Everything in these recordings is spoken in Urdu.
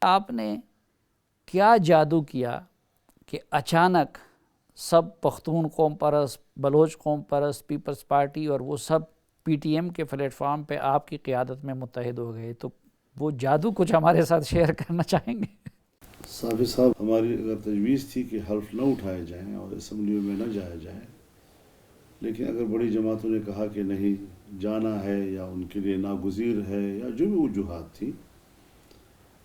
آپ نے کیا جادو کیا کہ اچانک سب پختون قوم پرست، بلوچ قوم پرست، پیپلز پارٹی اور وہ سب پی ٹی ایم کے پلیٹ فارم پہ آپ کی قیادت میں متحد ہو گئے؟ تو وہ جادو کچھ ہمارے ساتھ شیئر کرنا چاہیں گے؟ صافی صاحب، ہماری اگر تجویز تھی کہ حلف نہ اٹھائے جائیں اور اسمبلیوں میں نہ جایا جائے، لیکن اگر بڑی جماعتوں نے کہا کہ نہیں جانا ہے یا ان کے لیے ناگزیر ہے یا جو بھی وجوہات تھی،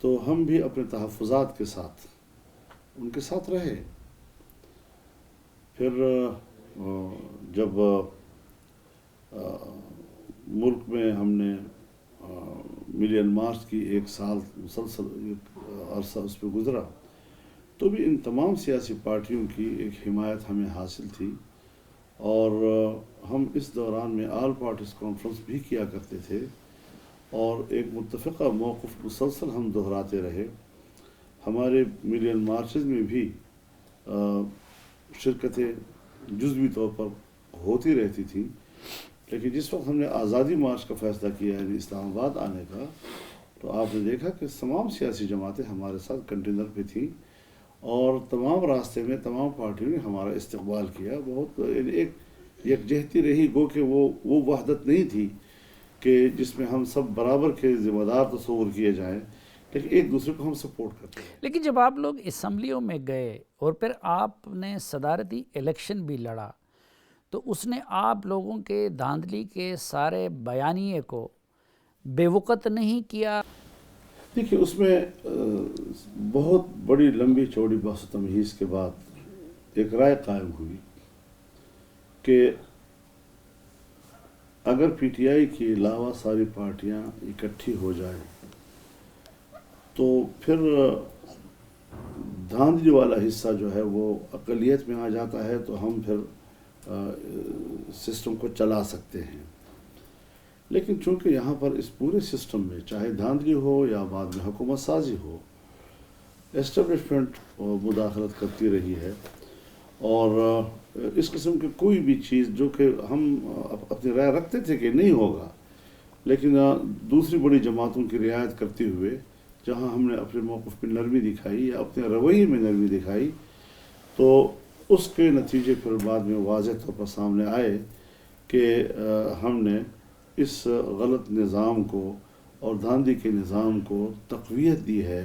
تو ہم بھی اپنے تحفظات کے ساتھ ان کے ساتھ رہے۔ پھر جب ملک میں ہم نے ملین مارچ کی ایک سال مسلسل عرصہ اس پہ گزرا، تو بھی ان تمام سیاسی پارٹیوں کی ایک حمایت ہمیں حاصل تھی، اور ہم اس دوران میں آل پارٹیز کانفرنس بھی کیا کرتے تھے، اور ایک متفقہ موقف مسلسل ہم دہراتے رہے۔ ہمارے ملین مارچز میں بھی شرکتیں جزوی طور پر ہوتی رہتی تھیں، لیکن جس وقت ہم نے آزادی مارچ کا فیصلہ کیا، یعنی اسلام آباد آنے کا، تو آپ نے دیکھا کہ تمام سیاسی جماعتیں ہمارے ساتھ کنٹینر پہ تھیں، اور تمام راستے میں تمام پارٹیوں نے ہمارا استقبال کیا۔ بہت ایک یکجہتی رہی، گو کہ وہ وحدت نہیں تھی کہ جس میں ہم سب برابر کے ذمہ دار تصور کیے جائیں، لیکن ایک دوسرے کو ہم سپورٹ کرتے ہیں۔ لیکن جب آپ لوگ اسمبلیوں میں گئے اور پھر آپ نے صدارتی الیکشن بھی لڑا، تو اس نے آپ لوگوں کے دھاندلی کے سارے بیانیے کو بے وقت نہیں کیا؟ دیکھیے، اس میں بہت بڑی لمبی چوڑی بحث و تمہیز کے بعد ایک رائے قائم ہوئی کہ اگر پی ٹی آئی کے علاوہ ساری پارٹیاں اکٹھی ہو جائیں تو پھر دھاندلی والا حصہ جو ہے وہ اقلیت میں آ جاتا ہے، تو ہم پھر سسٹم کو چلا سکتے ہیں۔ لیکن چونکہ یہاں پر اس پورے سسٹم میں چاہے دھاندلی ہو یا بعد میں حکومت سازی ہو، اسٹیبلشمنٹ مداخلت کرتی رہی ہے، اور اس قسم کی کوئی بھی چیز جو کہ ہم اپنی رائے رکھتے تھے کہ نہیں ہوگا، لیکن دوسری بڑی جماعتوں کی رعایت کرتے ہوئے جہاں ہم نے اپنے موقف میں نرمی دکھائی یا اپنے رویے میں نرمی دکھائی، تو اس کے نتیجے پھر بعد میں واضح طور پر سامنے آئے کہ ہم نے اس غلط نظام کو اور دھاندلی کے نظام کو تقویت دی ہے،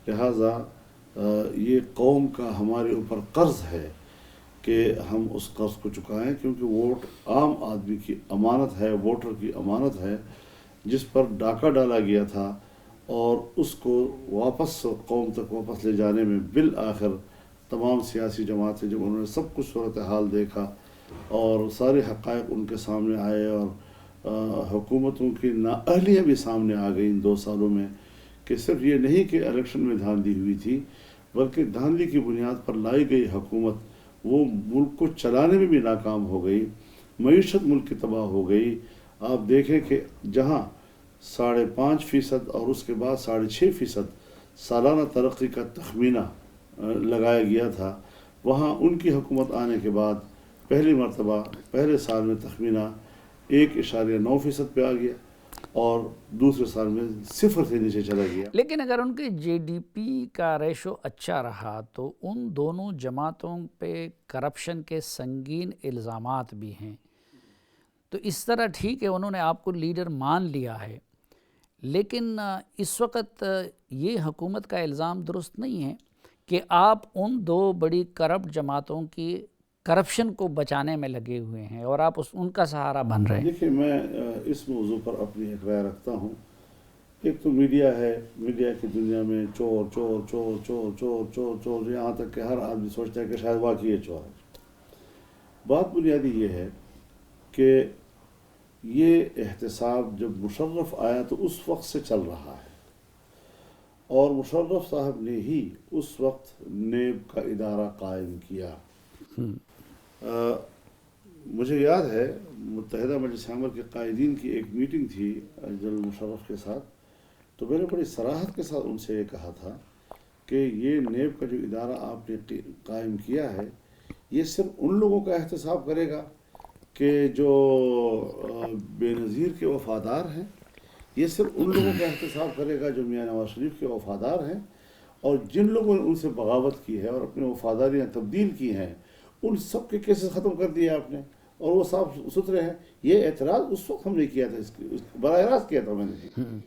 لہٰذا یہ قوم کا ہمارے اوپر قرض ہے کہ ہم اس قرض کو چکائیں، کیونکہ ووٹ عام آدمی کی امانت ہے، ووٹر کی امانت ہے، جس پر ڈاکہ ڈالا گیا تھا، اور اس کو واپس قوم تک واپس لے جانے میں بالآخر تمام سیاسی جماعتیں جب انہوں نے سب کچھ صورتحال دیکھا اور سارے حقائق ان کے سامنے آئے، اور حکومتوں کی نااہلیاں بھی سامنے آ گئی ان 2 سالوں میں، کہ صرف یہ نہیں کہ الیکشن میں دھاندلی ہوئی تھی، بلکہ دھاندلی کی بنیاد پر لائی گئی حکومت وہ ملک کو چلانے میں بھی ناکام ہو گئی، معیشت ملک کی تباہ ہو گئی۔ آپ دیکھیں کہ جہاں 5.5% اور اس کے بعد 6.5% سالانہ ترقی کا تخمینہ لگایا گیا تھا، وہاں ان کی حکومت آنے کے بعد پہلی مرتبہ پہلے سال میں تخمینہ 1.9% پہ آ گیا، اور دوسرے سال میں 0 سے نیچے چلا گیا۔ لیکن اگر ان کے جی ڈی پی کا ریشو اچھا رہا تو ان دونوں جماعتوں پہ کرپشن کے سنگین الزامات بھی ہیں، تو اس طرح ٹھیک ہے انہوں نے آپ کو لیڈر مان لیا ہے، لیکن اس وقت یہ حکومت کا الزام درست نہیں ہے کہ آپ ان 2 بڑی کرپٹ جماعتوں کی کرپشن کو بچانے میں لگے ہوئے ہیں اور آپ ان کا سہارا بن رہے ہیں۔ دیکھیے، میں اس موضوع پر اپنی ایک رائے رکھتا ہوں۔ ایک تو میڈیا ہے، میڈیا کی دنیا میں چور چور چور چور چور چور چور، یہاں تک کہ ہر آدمی سوچتا ہے کہ شاید واقعی یہ چور ہے۔ بات بنیادی یہ ہے کہ یہ احتساب جب مشرف آیا تو اس وقت سے چل رہا ہے، اور مشرف صاحب نے ہی اس وقت نیب کا ادارہ قائم کیا۔ مجھے یاد ہے متحدہ مجلس عمر کے قائدین کی ایک میٹنگ تھی جنرل مشرف کے ساتھ، تو میں نے بڑی صراحت کے ساتھ ان سے یہ کہا تھا کہ یہ نیب کا جو ادارہ آپ نے قائم کیا ہے، یہ صرف ان لوگوں کا احتساب کرے گا کہ جو بے نظیر کے وفادار ہیں، یہ صرف ان لوگوں کا احتساب کرے گا جو میاں نواز شریف کے وفادار ہیں، اور جن لوگوں نے ان سے بغاوت کی ہے اور اپنی وفاداریاں تبدیل کی ہیں ان سب کے کیسز ختم کر دیے آپ نے، اور وہ صاف ستھرے ہیں۔ یہ اعتراض اس وقت ہم نے کیا تھا، براہ راست کیا تھا میں نے۔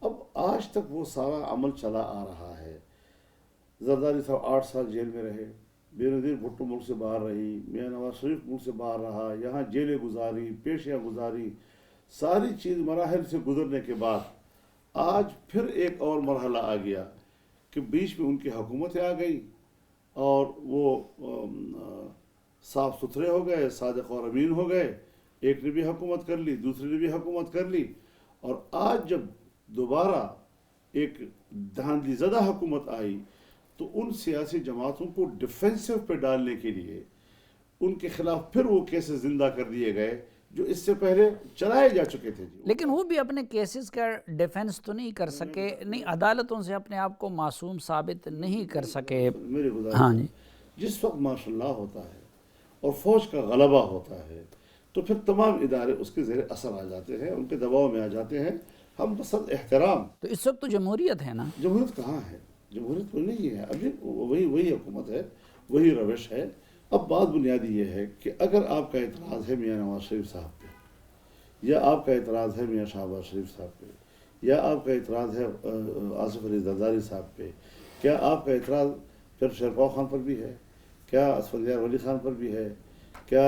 اب آج تک وہ سارا عمل چلا آ رہا ہے۔ زرداری صاحب 8 سال جیل میں رہے، بے نظیر بھٹو ملک سے باہر رہی، میاں نواز شریف ملک سے باہر رہا، یہاں جیلیں گزاری، پیشیاں گزاری، ساری چیز مراحل سے گزرنے کے بعد آج پھر ایک اور مرحلہ آ گیا کہ بیچ میں ان کی حکومتیں آ گئی اور وہ صاف ستھرے ہو گئے، صادق اور امین ہو گئے، ایک نے بھی حکومت کر لی، دوسرے نے بھی حکومت کر لی، اور آج جب دوبارہ ایک دھاندلی زدہ حکومت آئی تو ان سیاسی جماعتوں کو ڈیفینسو پہ ڈالنے کے لیے ان کے خلاف پھر وہ کیسز زندہ کر دیے گئے جو اس سے پہلے چلائے جا چکے تھے۔ لیکن وہ بھی اپنے کیسز کا ڈیفینس تو نہیں کر سکے، نہیں عدالتوں سے اپنے آپ کو معصوم ثابت نہیں کر سکے۔ میرے گزارش ہاں جی، جس وقت ماشاء اللہ ہوتا ہے اور فوج کا غلبہ ہوتا ہے تو پھر تمام ادارے اس کے زیر اثر آ جاتے ہیں، ان کے دباؤ میں آ جاتے ہیں۔ ہم بصد احترام، تو اس وقت تو جمہوریت ہے نا؟ جمہوریت کہاں ہے؟ جمہوریت کوئی نہیں ہے، ابھی وہی حکومت ہے، وہی روش ہے۔ اب بات بنیادی یہ ہے کہ اگر آپ کا اعتراض ہے میاں نواز شریف صاحب پہ، یا آپ کا اعتراض ہے میاں شہباز شریف صاحب پہ، یا آپ کا اعتراض ہے آصف علی زرداری صاحب پہ، کیا آپ کا اعتراض پھر شیرپاؤ خان پر بھی ہے؟ کیا اسفندیار ولی خان پر بھی ہے؟ کیا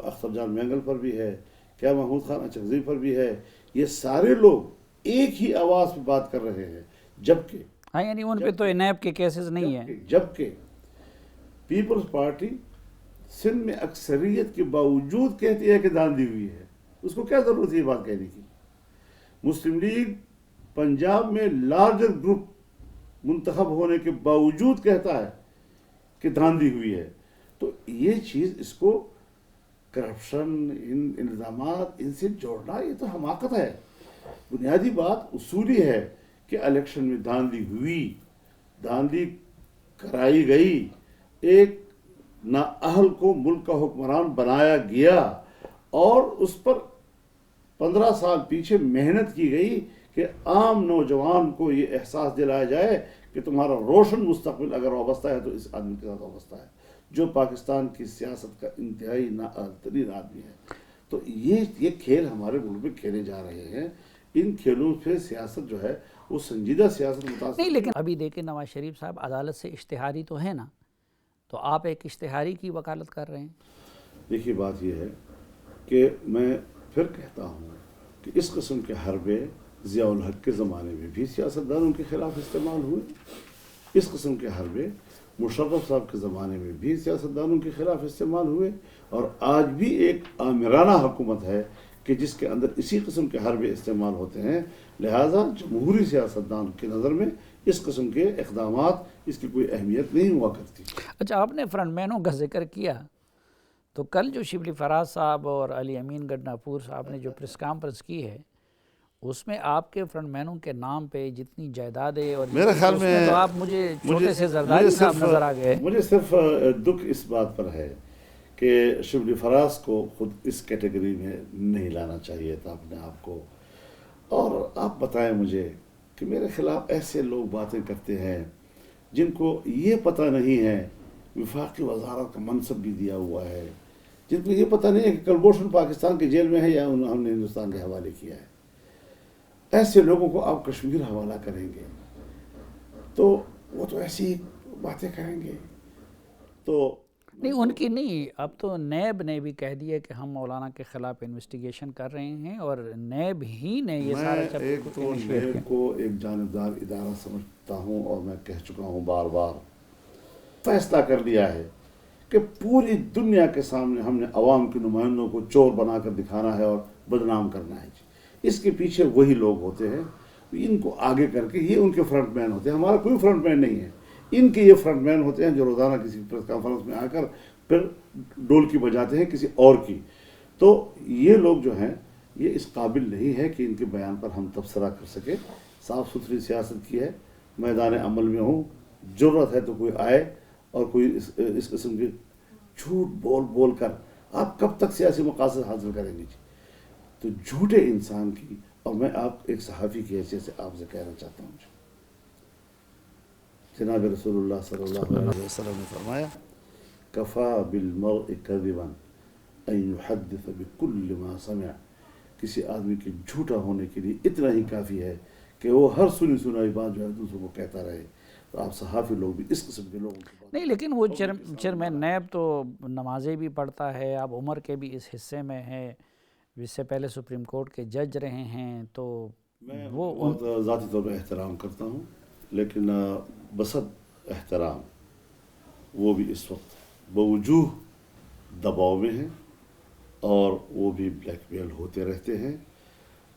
اختر جان مینگل پر بھی ہے؟ کیا محمود خان اچکزئی پر بھی ہے؟ یہ سارے لوگ ایک ہی آواز پہ بات کر رہے ہیں، جبکہ ہاں، یعنی ان پہ تو نیب کے کیسز نہیں ہیں۔ جبکہ پیپلز پارٹی سندھ میں اکثریت کے باوجود کہتی ہے کہ دھاندلی ہوئی ہے، اس کو کیا ضرورت ہے یہ بات کہنے کی؟ مسلم لیگ پنجاب میں لارجر گروپ منتخب ہونے کے باوجود کہتا ہے کہ دھاندلی ہوئی ہے، تو یہ چیز اس کو کرپشن، ان الزامات ان سے جوڑنا یہ تو حماقت ہے۔ بنیادی بات اصولی ہے کہ الیکشن میں دھاندلی ہوئی، دھاندلی کرائی گئی، ایک نااہل کو ملک کا حکمران بنایا گیا اور اس پر 15 سال پیچھے محنت کی گئی کہ عام نوجوان کو یہ احساس دلایا جائے کہ تمہارا روشن مستقبل اگر وابستہ ہے تو اس آدمی کے ساتھ وابستہ ہے جو پاکستان کی سیاست کا انتہائی نااہل ترین آدمی ہے۔ تو یہ کھیل ہمارے ملک میں کھیلے جا رہے ہیں، ان کھیلوں پہ سیاست جو ہے وہ سنجیدہ سیاست متاثر نہیں، لیکن ابھی دیکھیں نواز شریف صاحب عدالت سے اشتہاری تو ہے نا، تو آپ ایک اشتہاری کی وکالت کر رہے ہیں۔ دیکھیے بات یہ ہے کہ میں پھر کہتا ہوں کہ اس قسم کے حربے ضیاء الحق کے زمانے میں بھی سیاستدانوں کے خلاف استعمال ہوئے، اس قسم کے حربے مشرف صاحب کے زمانے میں بھی سیاستدانوں کے خلاف استعمال ہوئے، اور آج بھی ایک آمرانہ حکومت ہے کہ جس کے اندر اسی قسم کے حربے استعمال ہوتے ہیں۔ لہٰذا جمہوری سیاستدان کی نظر میں اس قسم کے اقدامات اس کی کوئی اہمیت نہیں ہوا کرتی۔ اچھا، آپ نے فرنٹ مینوں کا ذکر کیا، تو کل جو شبلی فراز صاحب اور علی امین گڈناپور صاحب نے جو پریس کانفرنس کی ہے اس میں آپ کے فرنٹ مینوں کے نام پہ جتنی جائیدادیں اور میرے خیال میں تو آپ مجھے چھوٹے سے زرداری صاحب نظر آ گئے۔ مجھے صرف دکھ اس بات پر ہے کہ شبلی فراز کو خود اس کیٹیگری میں نہیں لانا چاہیے تھا اپنے آپ کو۔ اور آپ بتائیں مجھے کہ میرے خلاف ایسے لوگ باتیں کرتے ہیں جن کو یہ پتہ نہیں ہے وفاقی وزارت کا منصب بھی دیا ہوا ہے، جن کو یہ پتہ نہیں ہے کہ کلبھوشن پاکستان کے جیل میں ہے یا ہم نے ہندوستان کے حوالے کیا ہے۔ ایسے لوگوں کو آپ کشمیر حوالہ کریں گے تو وہ تو ایسی باتیں کریں گے۔ تو نہیں، ان کی نہیں، اب تو نیب نے بھی کہہ دیا کہ ہم مولانا کے خلاف انویسٹیگیشن کر رہے ہیں، اور نیب ہی نے یہ سارا میں ایک تو نیب کو ایک جانبدار ادارہ سمجھتا ہوں، اور میں کہہ چکا ہوں بار بار، فیصلہ کر لیا ہے کہ پوری دنیا کے سامنے ہم نے عوام کے نمائندوں کو چور بنا کر دکھانا ہے اور بدنام کرنا ہے۔ اس کے پیچھے وہی لوگ ہوتے ہیں، ان کو آگے کر کے یہ ان کے فرنٹ مین ہوتے ہیں، ہمارا کوئی فرنٹ مین نہیں ہے، ان کے یہ فرنٹ مین ہوتے ہیں جو روزانہ کسی پریس کانفرنس میں آ کر پھر ڈولکی بجاتے ہیں کسی اور کی۔ تو یہ لوگ جو ہیں یہ اس قابل نہیں ہے کہ ان کے بیان پر ہم تبصرہ کر سکیں۔ صاف ستھری سیاست کی ہے، میدان عمل میں ہوں، ضرورت ہے تو کوئی آئے اور کوئی اس قسم کے جھوٹ بول کر آپ کب تک سیاسی مقاصد حاصل کریں گے؟ تو جھوٹے انسان کی اور میں آپ ایک صحافی کی حیثیت سے آپ سے کہنا چاہتا ہوں، جناب رسول اللہ صلی اللہ علیہ وسلم نے فرمایا کفا بالمرء کذبا ان یحدث بکل ما سمع، کسی آدمی کے جھوٹا ہونے کے لیے اتنا ہی کافی ہے کہ وہ ہر سنی سنائی بات جو ہے دوسروں کو کہتا رہے. تو آپ صحافی لوگ بھی اس قسم کے لوگوں کی بات نہیں، لیکن وہ چیئرمین نیب تو نمازیں بھی پڑھتا ہے، اب عمر کے بھی اس حصے میں ہے، اس سے پہلے سپریم کورٹ کے جج رہے ہیں، تو میں وہ بہت ذاتی طور پہ احترام کرتا ہوں، لیکن بسد احترام وہ بھی اس وقت بوجوہ دباؤ میں ہیں، اور وہ بھی بلیک میل ہوتے رہتے ہیں،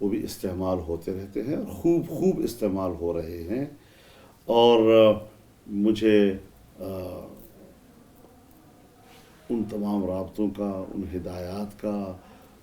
وہ بھی استعمال ہوتے رہتے ہیں، خوب استعمال ہو رہے ہیں. اور مجھے ان تمام رابطوں کا، ان ہدایات کا،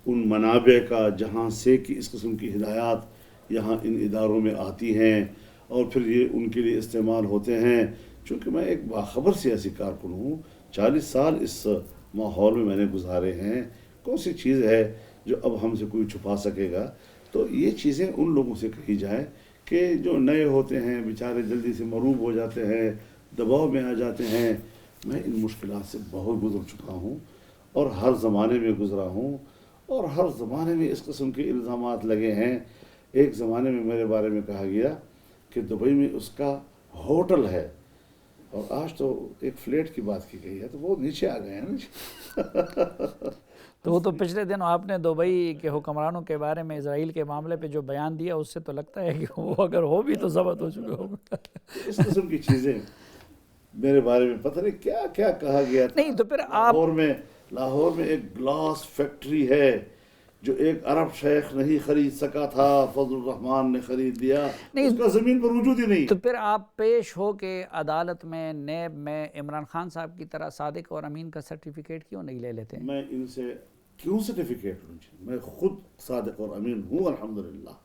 ان منابع کا جہاں سے کہ اس قسم کی ہدایات یہاں ان اداروں میں آتی ہیں اور پھر یہ ان کے لیے استعمال ہوتے ہیں. چونکہ میں ایک باخبر سیاسی کارکن ہوں، 40 سال اس ماحول میں میں نے گزارے ہیں، کون سی چیز ہے جو اب ہم سے کوئی چھپا سکے گا؟ تو یہ چیزیں ان لوگوں سے کہی جائیں کہ جو نئے ہوتے ہیں بیچارے جلدی سے مروب ہو جاتے ہیں، دباؤ میں آ جاتے ہیں. میں ان مشکلات سے بہت گزر چکا ہوں اور ہر زمانے میں گزرا ہوں، اور ہر زمانے میں اس قسم کے الزامات لگے ہیں. ایک زمانے میں میرے بارے میں کہا گیا کہ دبئی میں اس کا ہوٹل ہے، اور آج تو ایک فلیٹ کی بات کی گئی ہے، تو وہ نیچے آ گئے ہیں نا. تو وہ تو پچھلے دن آپ نے دبئی کے حکمرانوں کے بارے میں اسرائیل کے معاملے پہ جو بیان دیا، اس سے تو لگتا ہے کہ وہ اگر ہو بھی تو ضبط ہو چکا ہوگا. اس قسم کی چیزیں میرے بارے میں پتہ نہیں کیا کیا کہا گیا تھا. نہیں تو پھر آپ لاہور میں ایک گلاس فیکٹری ہے جو ایک عرب شیخ نہیں خرید سکا تھا، فضل الرحمان نے خرید دیا، اس کا زمین پر وجود ہی نہیں. تو پھر آپ پیش ہو کے عدالت میں، نیب میں، عمران خان صاحب کی طرح صادق اور امین کا سرٹیفکیٹ کیوں نہیں لے لیتے؟ میں ان سے کیوں سرٹیفکیٹ لوں؟ میں خود صادق اور امین ہوں الحمدللہ،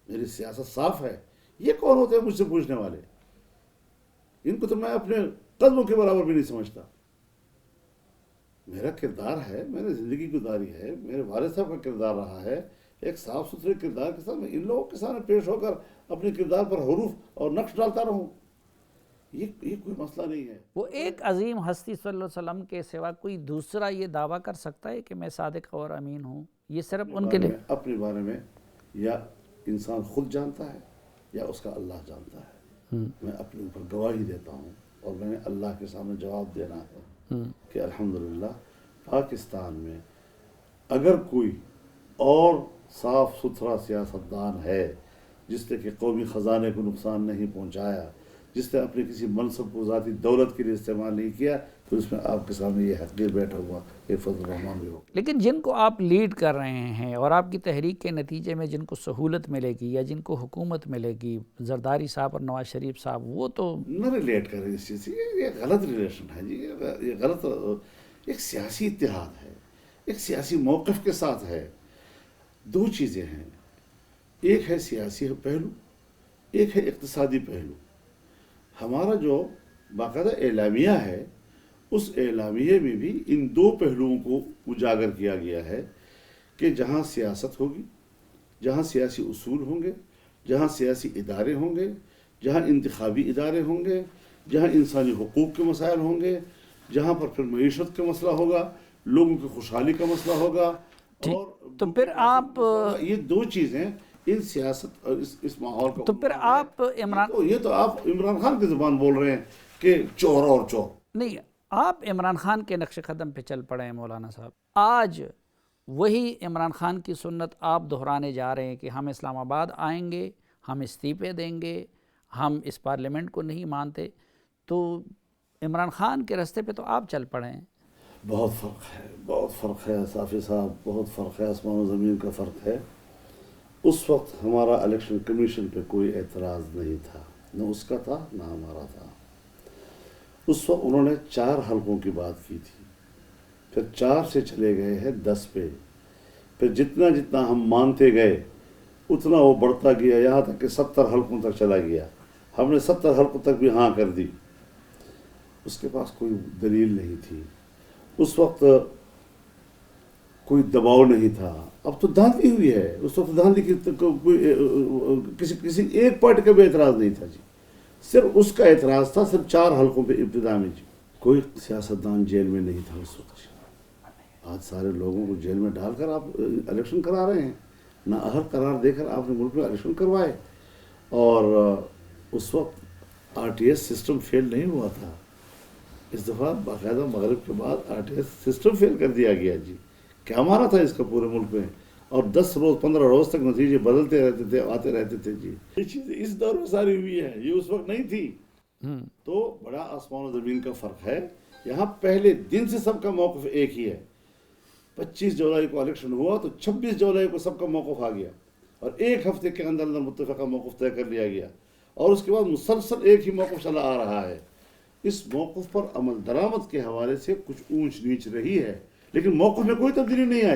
میری سیاست صاف ہے. یہ کون ہوتے ہیں مجھ سے پوچھنے والے؟ ان کو تو میں اپنے قدموں کے برابر بھی نہیں سمجھتا. میرا کردار ہے، میں نے زندگی گزاری ہے، میرے والد صاحب کا کردار رہا ہے، ایک صاف ستھرے کردار کے ساتھ میں ان لوگوں کے سامنے پیش ہو کر اپنے کردار پر حروف اور نقش ڈالتا رہوں، یہ کوئی مسئلہ نہیں ہے. وہ ایک عظیم ہستی صلی اللہ علیہ وسلم کے سوا کوئی دوسرا یہ دعویٰ کر سکتا ہے کہ میں صادق اور امین ہوں؟ یہ صرف ان کے لیے اپنے بارے میں یا انسان خود جانتا ہے یا اس کا اللہ جانتا ہے. میں اپنے اوپر گواہی دیتا ہوں، اور میں نے اللہ کے سامنے جواب دینا ہے کہ الحمدللہ پاکستان میں اگر کوئی اور صاف ستھرا سیاستدان ہے جس نے کہ قومی خزانے کو نقصان نہیں پہنچایا، جس نے اپنے کسی منصب کو ذاتی دولت کے لیے استعمال نہیں کیا، تو اس میں آپ کے سامنے یہ حقیر بیٹھا ہوا یہ فضل الرحمان بھی ہو. لیکن جن کو آپ لیڈ کر رہے ہیں اور آپ کی تحریک کے نتیجے میں جن کو سہولت ملے گی یا جن کو حکومت ملے گی، زرداری صاحب اور نواز شریف صاحب، وہ تو نہ ریلیٹ کریں اس چیز سے. یہ غلط ریلیشن ہے جی، یہ غلط. ایک سیاسی اتحاد ہے، ایک سیاسی موقف کے ساتھ ہے. دو چیزیں ہیں، ایک ہے سیاسی پہلو، ایک ہے اقتصادی پہلو. ہمارا جو باقاعدہ اعلامیہ ہے، اس اعلامیے میں بھی ان دو پہلوؤں کو اجاگر کیا گیا ہے کہ جہاں سیاست ہوگی، جہاں سیاسی اصول ہوں گے، جہاں سیاسی ادارے ہوں گے، جہاں انتخابی ادارے ہوں گے، جہاں انسانی حقوق کے مسائل ہوں گے، جہاں پر پھر معیشت کا مسئلہ ہوگا، لوگوں کی خوشحالی کا مسئلہ ہوگا. اور تو پھر آپ یہ دو چیزیں ان سیاست اور اس ماحول کا، تو پھر آپ یہ تو آپ عمران خان کی زبان بول رہے ہیں کہ چور اور چور. نہیں، آپ عمران خان کے نقش قدم پہ چل پڑے ہیں مولانا صاحب. آج وہی عمران خان کی سنت آپ دہرانے جا رہے ہیں کہ ہم اسلام آباد آئیں گے، ہم استعفے دیں گے، ہم اس پارلیمنٹ کو نہیں مانتے. تو عمران خان کے راستے پہ تو آپ چل پڑے ہیں. بہت فرق ہے، بہت فرق ہے صافی صاحب، بہت فرق ہے، آسمان و زمین کا فرق ہے. اس وقت ہمارا الیکشن کمیشن پہ کوئی اعتراض نہیں تھا، نہ اس کا تھا نہ ہمارا تھا. اس وقت انہوں نے 4 حلقوں کی بات کی تھی، پھر 4 سے چلے گئے ہیں 10 پہ. پھر جتنا جتنا ہم مانتے گئے اتنا وہ بڑھتا گیا، یہاں تک کہ 70 حلقوں تک چلا گیا. ہم نے 70 حلقوں تک بھی ہاں کر دی. اس کے پاس کوئی دلیل نہیں تھی. اس وقت کوئی دباؤ نہیں تھا. اب تو دھاندلی ہوئی ہے. اس وقت دھاندلی کی کسی ایک پارٹی کا بھی اعتراض نہیں تھا جی. صرف اس کا اعتراض تھا صرف 4 حلقوں پہ ابتدا میں جی. کوئی سیاستدان جیل میں نہیں تھا اس وقت جی. آج سارے لوگوں کو جیل میں ڈال کر آپ الیکشن کرا رہے ہیں. نہ اہل قرار دے کر آپ نے ملک میں الیکشن کروائے. اور اس وقت R T S system fail نہیں ہوا تھا. اس دفعہ باقاعدہ مغرب کے بعد R T S system fail کر دیا گیا جی. کیا مارا تھا اس کا پورے ملک میں. اور 10 روز 15 روز تک نتیجے بدلتے رہتے تھے, آتے رہتے تھے جی. یہ چیز اس دور میں ساری ہوئی ہے, یہ اس وقت نہیں تھی. تو بڑا آسمان و زمین کا فرق ہے. یہاں پہلے دن سے سب کا موقف ایک ہی ہے. 25 جولائی کو الیکشن ہوا تو 26 جولائی کو سب کا موقف آ گیا, اور ایک ہفتے کے اندر اندر متفقہ موقف طے کر لیا گیا, اور اس کے بعد مسلسل ایک ہی موقف چلا آ رہا ہے. اس موقف پر عمل درآمد کے حوالے سے کچھ اونچ نیچ رہی ہے, لیکن موقف میں کوئی تبدیلی نہیں آئی.